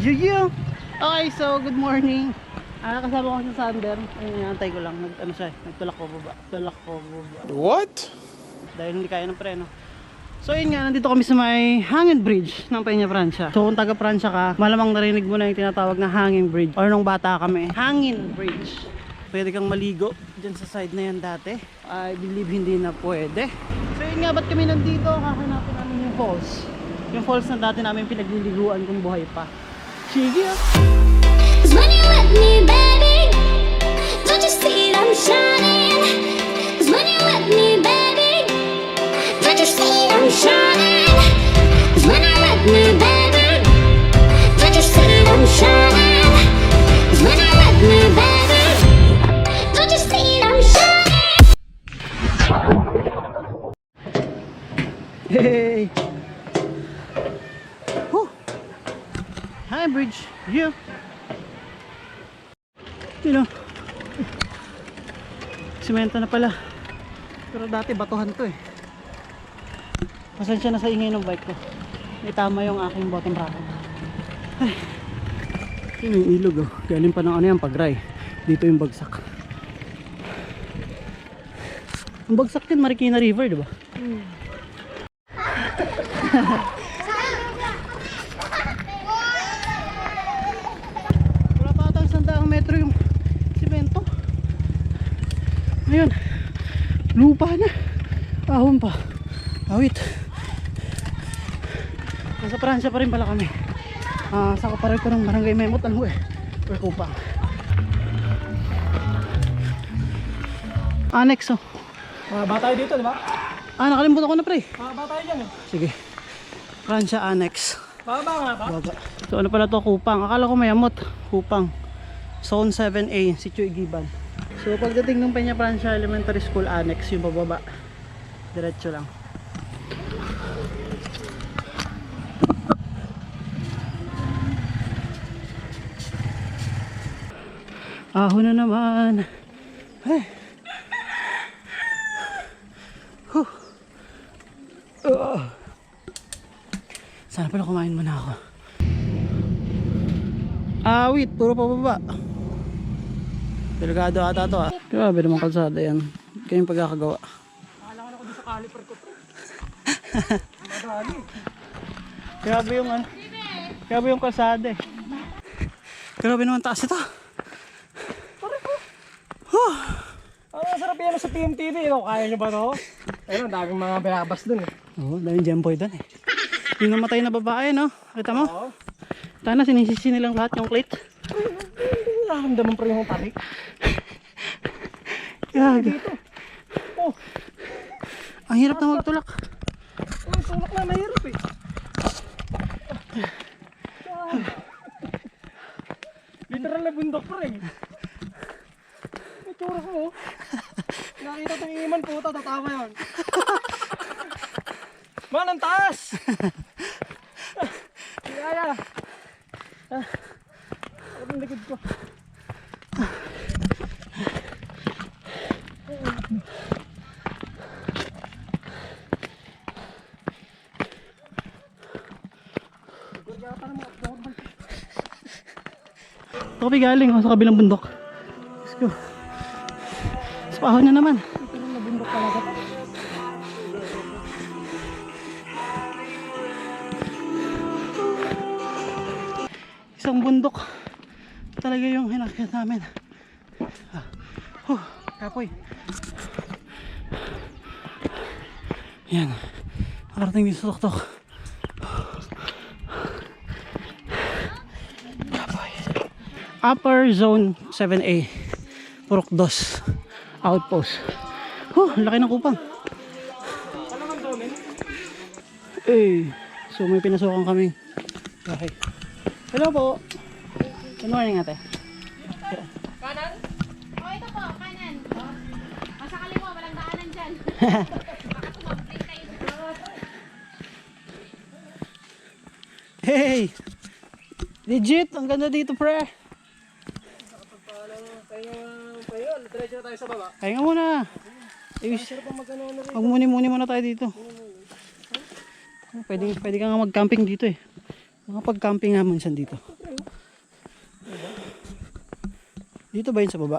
Yeah. Okay, so good morning. Kasama ko sa Sander. Ayun, inaantay ko lang. Nagtulak ko baba. What? Dahil hindi kaya ng preno. So yun nga, nandito kami sa may hanging bridge ng Peña Francia. So kung taga Francia ka, malamang narinig mo na yung tinatawag na hanging bridge. Or nung bata kami, hanging bridge. Pwede kang maligo dyan sa side na yan dati. I believe hindi na pwede. So yun nga, ba't kami nandito? Hahanapin namin yung falls. Yung falls na dati namin pinagliliguan kung buhay pa. Sige ah! When you let me, baby, don't you see I'm shining? 'Cause when you let me, baby, don't you see I'm shining? 'Cause when you let me, baby, don't you see I'm shining? 'Cause when you let me, baby, don't you see I'm shining? Hey! Whew! Hi, bridge! Yeah! You know, simento na pala, pero dati batuhan to eh. Pasensya na sa ingay ng bike ko, itama yung aking bottom bracket. Ay, yun yung ilog oh, galing pa ng ano yan, pag-dry. Dito yung bagsak. Ang bagsak din Marikina River, diba? Wala pa atang 100 metro yung simento. Ayun, lupa na, ahon pa, awit. Nasa Pransya pa rin pala kami. Sa kaparal ko ng barangay Memot, ano eh, or Cupang. Annex oh. Bata dito, di ba? Nakalimutan ko na pre. Bata dyan eh. Sige, Pransya Annex. Baba nga ba? Baba. So ano pala to, Cupang. Akala ko Mayamot, Cupang. Zone 7A, Sitio Igiban. So pagdating ng Peña Francia Elementary School Annex, yung bababa, diretso lang. Ahon na naman. Hey. Sana pala kumain muna ako. Wait, puro pababa. Delikado ata to ah. Grabe naman kalsada yan. Kayong pagkakagawa. Nakalangan ako doon sa caliper ko. Grabe yung ano. Grabe yung kalsada eh. Grabe naman taas ito. Ang sarap yan sa PMTV. Kaya nyo ba to? Ayun, daming mga bayabas dun eh. Oo, daming jamboy doon eh. Yung namatay na babae no? Kita mo? Oo. Tana, sinisisi nilang lahat yung plate. Nakaramdaman pa yung tarik. Gago. Oh, Ang hirap na magtulak. tulak na mahirap eh. Literal na bundok pa rin. May tsura ko. Nakita itong iman puta, tatawa yun. Man, ang taas! Kaya. Ako ang likod ko. Ito kami galing sa kabilang bundok. Let's go. Sa ahon na naman. Literal na bundok talaga. Isang bundok talaga yung hinakit namin. Kapoy. Yan, nakarating dito sa tuktok. Kapoy. Upper Zone 7A Purok 2 Outpost. Laki ng Cupang. Ano Mang Domeng? So may pinasukan kaming bahay. Hello po. Good morning ate. Kanan? Oh, ito po, kanan. Sa kaliwa, walang daanan dyan. Baka tumabling kayo. Hey! Legit! Ang ganda dito pre. Ayun, diretso na tayo sa baba. Kaya nga muna. Sarap ang magkano na rin. Magmuni-muni muna tayo dito. Pwede ka nga mag-camping dito eh. Makapag-camping nga minsan dito. Dito ba yun sa baba?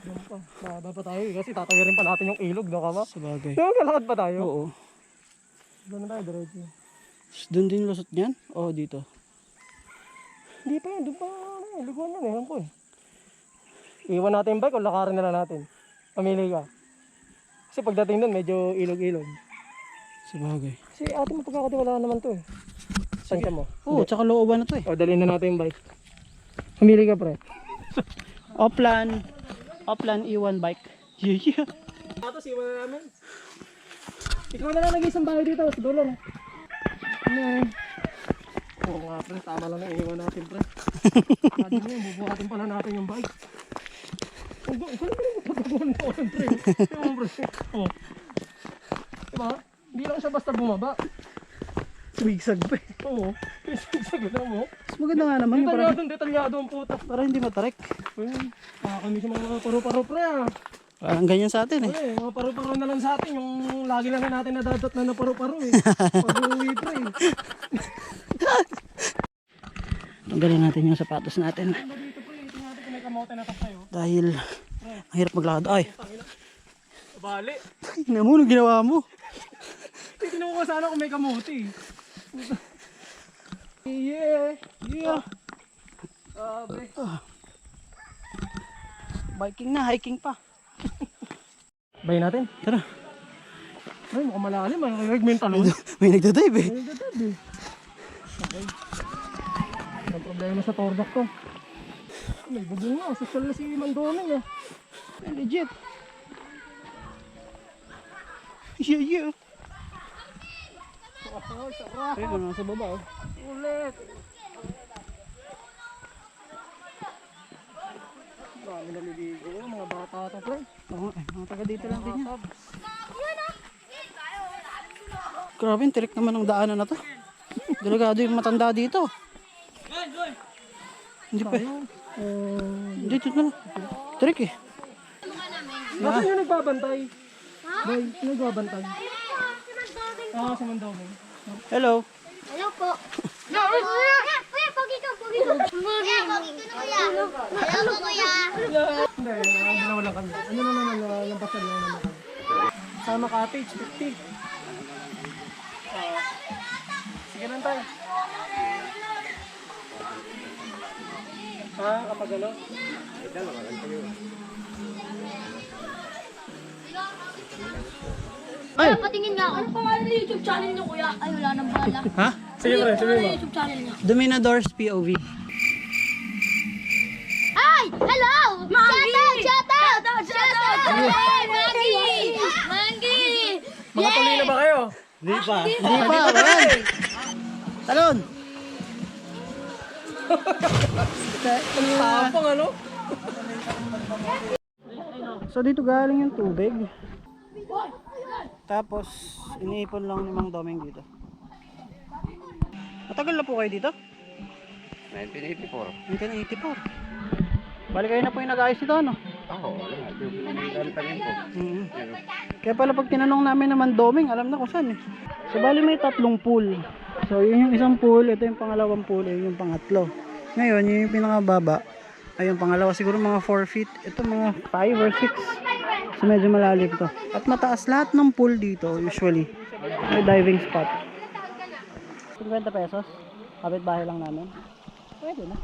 Doon pa. Baba pa tayo kasi tatawirin pa natin yung ilog, no kama? Sabagay. Lalakad pa tayo. Oo. Doon na tayo, diretso. Doon din lusot niyan? Oo, dito. Hindi pa yun, doon pa. Liguan yan, ewan ko eh. Iwan natin yung bike o lakarin na lang natin. Pamili ka. Kasi pagdating doon, medyo ilog-ilog. Sabagay. Kasi ate mo pagkakatiwalaan naman to eh. Tansya mo. Oo, tsaka looban na to eh. O, dalhin na natin yung bike. Pamili ka, pre. Oplan E1 bike. Yeah. Tapos iwan na namin. Ikaw na lang nag-isang bahay dito, sa dulo na. Oo nga pre, tama lang na iwan natin pre. Sabi mo, bubuhatin pala natin yung bike. Ikaw na lang magpapabuhan mo ako pre. Diba pre? Oo. Diba? Hindi lang siya basta bumaba. Sumigsag pa eh. Oo. Sabi na mo. Mas maganda nga naman yung parang, Detalyado ang puta. para hindi matarek. Kami sa mga paru-paro pre ah. Parang ganyan sa atin eh. Eh, mga paru-paro na lang sa atin. Yung lagi lang natin nadadot na paru-paro eh. Pag-uwi pre. Tanggalin natin yung sapatos natin. Dito pre, tingnan natin kung may kamote na tayo. Dahil ang hirap maglakad. Ay, Bali. ina mo, anong ginawa mo? Titignan ko sana kung may kamote. Yeah. Yeah. Sabi. Biking na, hiking pa. Bay natin. Tara. Ay, mukhang malalim. May mo yung talon. May nagdadive eh. Ay, gatad eh. Okay. Ang problema sa tordak ko. May bubong nga. Social na si Mang Domeng eh. Legit. Yeah. Oh, sarap. Ayun, nasa baba oh. Ulit. Dami naliligo. Mga bata ito pre. Oo, mga taga dito lang din yan. Grabe, tirik naman ang daanan na to. Delikado yung matanda dito. Hindi pa. Dito na lang. Tirik eh. Bakit yung nagbabantay? Bay, sino nagbabantay? Ah, si Mang Domeng. Hello. Hello po. Kuya, pogi ka, pogi ka. Kuya, pogi ka na kuya. Hello kuya. Hindi, dalawa lang kami. Ano na naman, lampasan lang naman kami. Sama Cottage, 50. Sige lang tayo. Kapag ano? Ay! Patingin nga ako. Ano pangalan ng YouTube channel niyo kuya? Ay, wala nang bala. Ha? Sige pre, sige mo. YouTube channel niyo. Dominador's POV. Ay! Hello! Shout out! Hey, Mangi! Mangi! Mga tuloy na ba kayo? Hindi pa. Ayan. Talon. Tapang ano? So dito galing yung tubig. Tapos iniipon lang ni Mang Domeng dito. Matagal na po kayo dito? 1984. 1984. Bali kayo na po yung nag-ayos dito ano? Ako, wala. Pinagantangin po. Kaya pala pag tinanong namin naman Domeng, alam na kung saan eh. So bali may tatlong pool. So yun yung isang pool, ito yung pangalawang pool, yun yung pangatlo. Ngayon yun yung pinakababa. Ay yung pangalawa siguro mga 4 feet. Ito mga 5 or 6. So medyo malalim to. At mataas lahat ng pool dito usually. May diving spot. 50 pesos. Kapit bahay lang namin. Pwede na.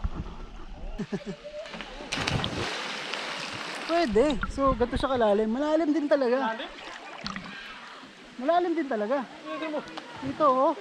Pwede. So ganito siya kalalim. Malalim din talaga. Malalim din talaga. Dito oh.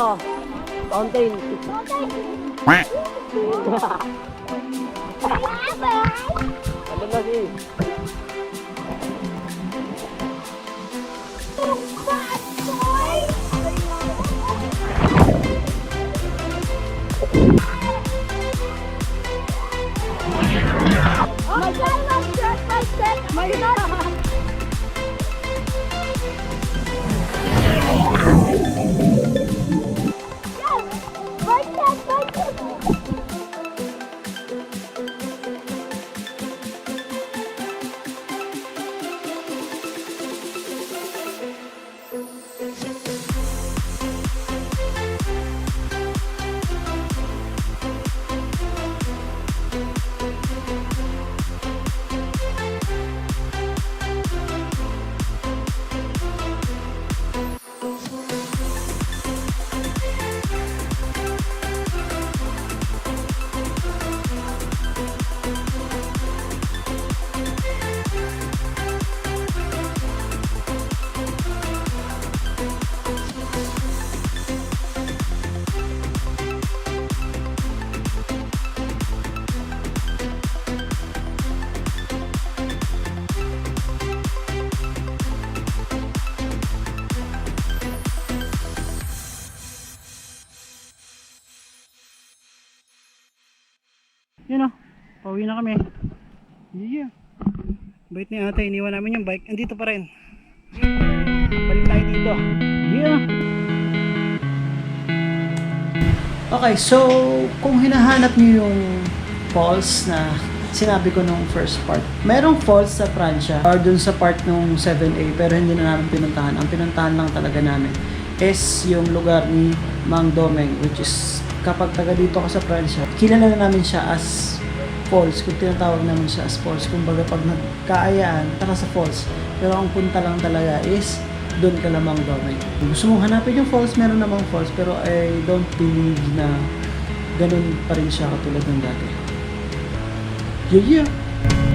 Ano? Fountain. Ano na si? Oh my God, my God. Yun o, pauwi na kami. Yeah. Bait ni ate, iniwan namin yung bike. Andito pa rin. Balik tayo dito. Yeah. Okay, so kung hinahanap niyo yung falls na sinabi ko nung first part, merong falls sa Pransya or dun sa part nung 7A pero hindi na namin pinuntahan. Ang pinuntahan lang talaga namin is yung lugar ni Mang Domeng, which is kapag taga dito ka sa Pransya, kilala na namin siya as falls, kung tinatawag namin siya as falls. Kumbaga pag nagkaayaan, taka sa falls. Pero ang punta lang talaga is doon ka lamang Domeng. Kung gusto mong hanapin yung falls, meron namang falls, pero I don't believe na ganun pa rin siya katulad ng dati. Yeah, yeah!